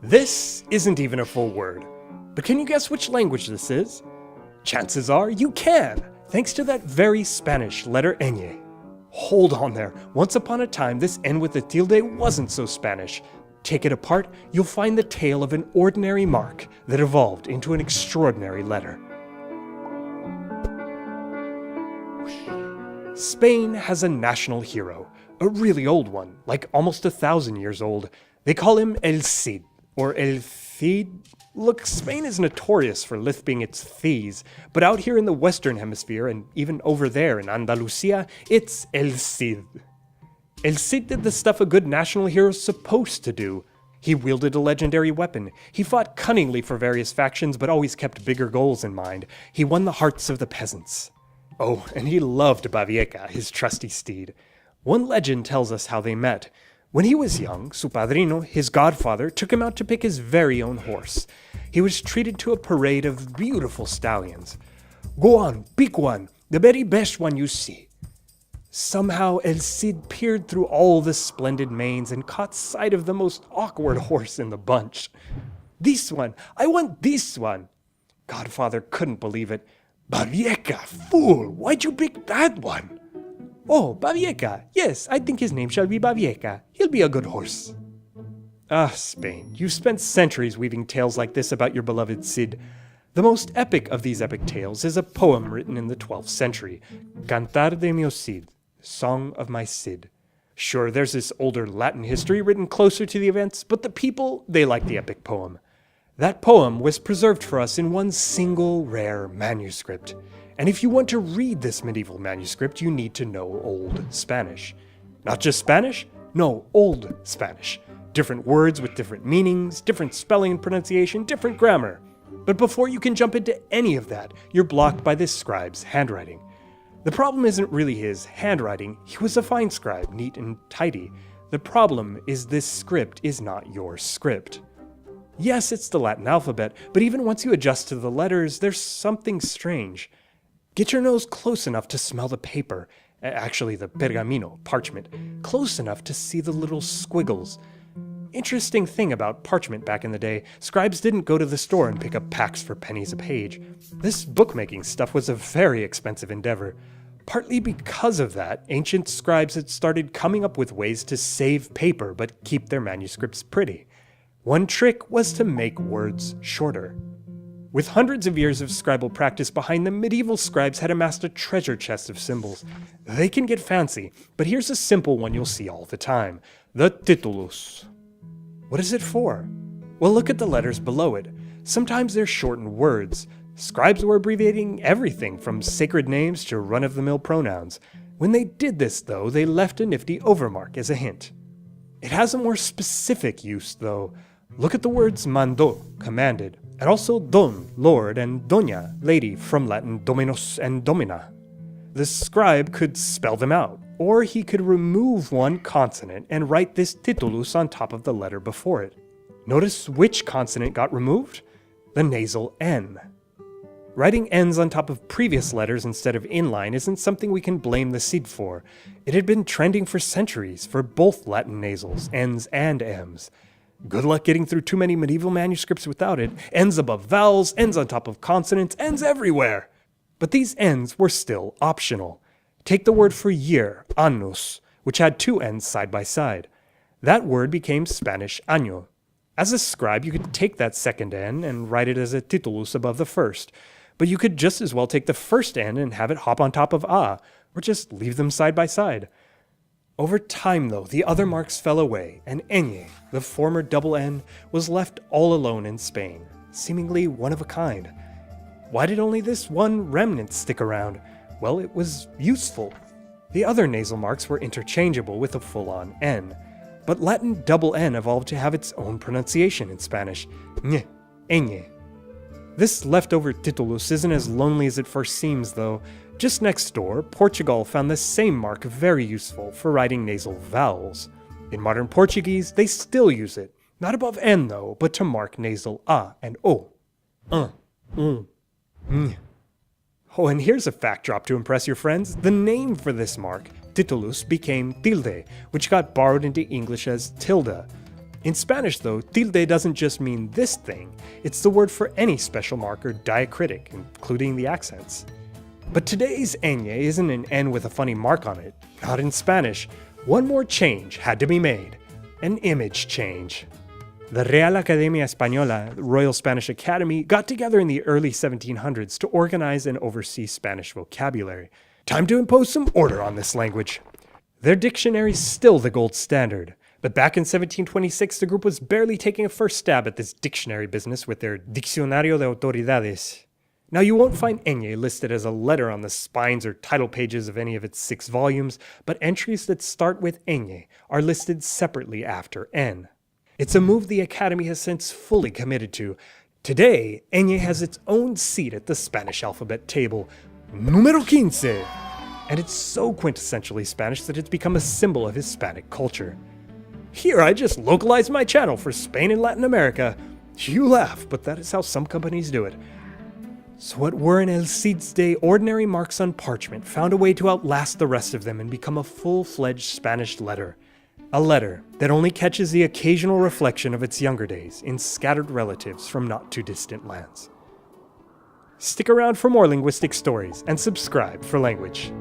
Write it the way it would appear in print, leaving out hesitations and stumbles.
This isn't even a full word, but can you guess which language this is? Chances are you can, thanks to that very Spanish letter ñ. Hold on there, once upon a time this N with the tilde wasn't so Spanish. Take it apart, you'll find the tale of an ordinary mark that evolved into an extraordinary letter. Spain has a national hero, a really old one, like almost 1,000 years old. They call him El Cid, or El Cid. Look, Spain is notorious for lisping its Cs, but out here in the Western Hemisphere, and even over there in Andalusia, it's El Cid. El Cid did the stuff a good national hero's supposed to do. He wielded a legendary weapon. He fought cunningly for various factions, but always kept bigger goals in mind. He won the hearts of the peasants. Oh, and he loved Babieca, his trusty steed. One legend tells us how they met. When he was young, su padrino, his godfather, took him out to pick his very own horse. He was treated to a parade of beautiful stallions. "Go on, pick one, the very best one you see." Somehow El Cid peered through all the splendid manes and caught sight of the most awkward horse in the bunch. "This one, I want this one." Godfather couldn't believe it. "Babieca, fool, why'd you pick that one?" "Oh, Babieca, yes, I think his name shall be Babieca. He'll be a good horse." Ah, Spain, you've spent centuries weaving tales like this about your beloved Cid. The most epic of these epic tales is a poem written in the 12th century, Cantar de mi Cid, Song of my Cid. Sure, there's this older Latin history written closer to the events, but the people, they like the epic poem. That poem was preserved for us in one single rare manuscript. And if you want to read this medieval manuscript, you need to know Old Spanish. Not just Spanish? No, Old Spanish. Different words with different meanings, different spelling and pronunciation, different grammar. But before you can jump into any of that, you're blocked by this scribe's handwriting. The problem isn't really his handwriting. He was a fine scribe, neat and tidy. The problem is this script is not your script. Yes, it's the Latin alphabet, but even once you adjust to the letters, there's something strange. Get your nose close enough to smell the paper, actually the pergamino, parchment, close enough to see the little squiggles. Interesting thing about parchment back in the day, scribes didn't go to the store and pick up packs for pennies a page. This bookmaking stuff was a very expensive endeavor. Partly because of that, ancient scribes had started coming up with ways to save paper but keep their manuscripts pretty. One trick was to make words shorter. With hundreds of years of scribal practice behind them, medieval scribes had amassed a treasure chest of symbols. They can get fancy, but here's a simple one you'll see all the time, the titulus. What is it for? Well, look at the letters below it. Sometimes they're shortened words. Scribes were abbreviating everything from sacred names to run-of-the-mill pronouns. When they did this, though, they left a nifty overmark as a hint. It has a more specific use, though. Look at the words mandó, commanded, and also don, lord, and doña, lady, from Latin dominus and domina. The scribe could spell them out, or he could remove one consonant and write this titulus on top of the letter before it. Notice which consonant got removed? The nasal N. Writing N's on top of previous letters instead of inline isn't something we can blame the Cid for. It had been trending for centuries for both Latin nasals, N's and M's. Good luck getting through too many medieval manuscripts without it. N's above vowels, N's on top of consonants, N's everywhere. But these N's were still optional. Take the word for year, annus, which had two N's side by side. That word became Spanish año. As a scribe, you could take that second N and write it as a titulus above the first. But you could just as well take the first N and have it hop on top of A, or just leave them side by side. Over time, though, the other marks fell away, and ñ, the former double N, was left all alone in Spain, seemingly one of a kind. Why did only this one remnant stick around? Well, it was useful. The other nasal marks were interchangeable with a full-on N, but Latin double N evolved to have its own pronunciation in Spanish, ñ, ñ. This leftover titulus isn't as lonely as it first seems, though. Just next door, Portugal found the same mark very useful for writing nasal vowels. In modern Portuguese, they still use it. Not above N, though, but to mark nasal A and O. Ñ. Oh, and here's a fact drop to impress your friends. The name for this mark, titulus, became tilde, which got borrowed into English as tilde. In Spanish, though, tilde doesn't just mean this thing, it's the word for any special mark or diacritic, including the accents. But today's ñ isn't an N with a funny mark on it. Not in Spanish. One more change had to be made. An image change. The Real Academia Española, the Royal Spanish Academy, got together in the early 1700s to organize and oversee Spanish vocabulary. Time to impose some order on this language. Their dictionary's still the gold standard. But back in 1726, the group was barely taking a first stab at this dictionary business with their Diccionario de Autoridades. Now, you won't find ñ listed as a letter on the spines or title pages of any of its 6 volumes, but entries that start with ñ are listed separately after n. It's a move the Academy has since fully committed to. Today, ñ has its own seat at the Spanish alphabet table, número 15, and it's so quintessentially Spanish that it's become a symbol of Hispanic culture. Here, I just localized my channel for Spain and Latin America. You laugh, but that is how some companies do it. So what were in El Cid's day ordinary marks on parchment found a way to outlast the rest of them and become a full-fledged Spanish letter. A letter that only catches the occasional reflection of its younger days in scattered relatives from not-too-distant lands. Stick around for more linguistic stories and subscribe for language.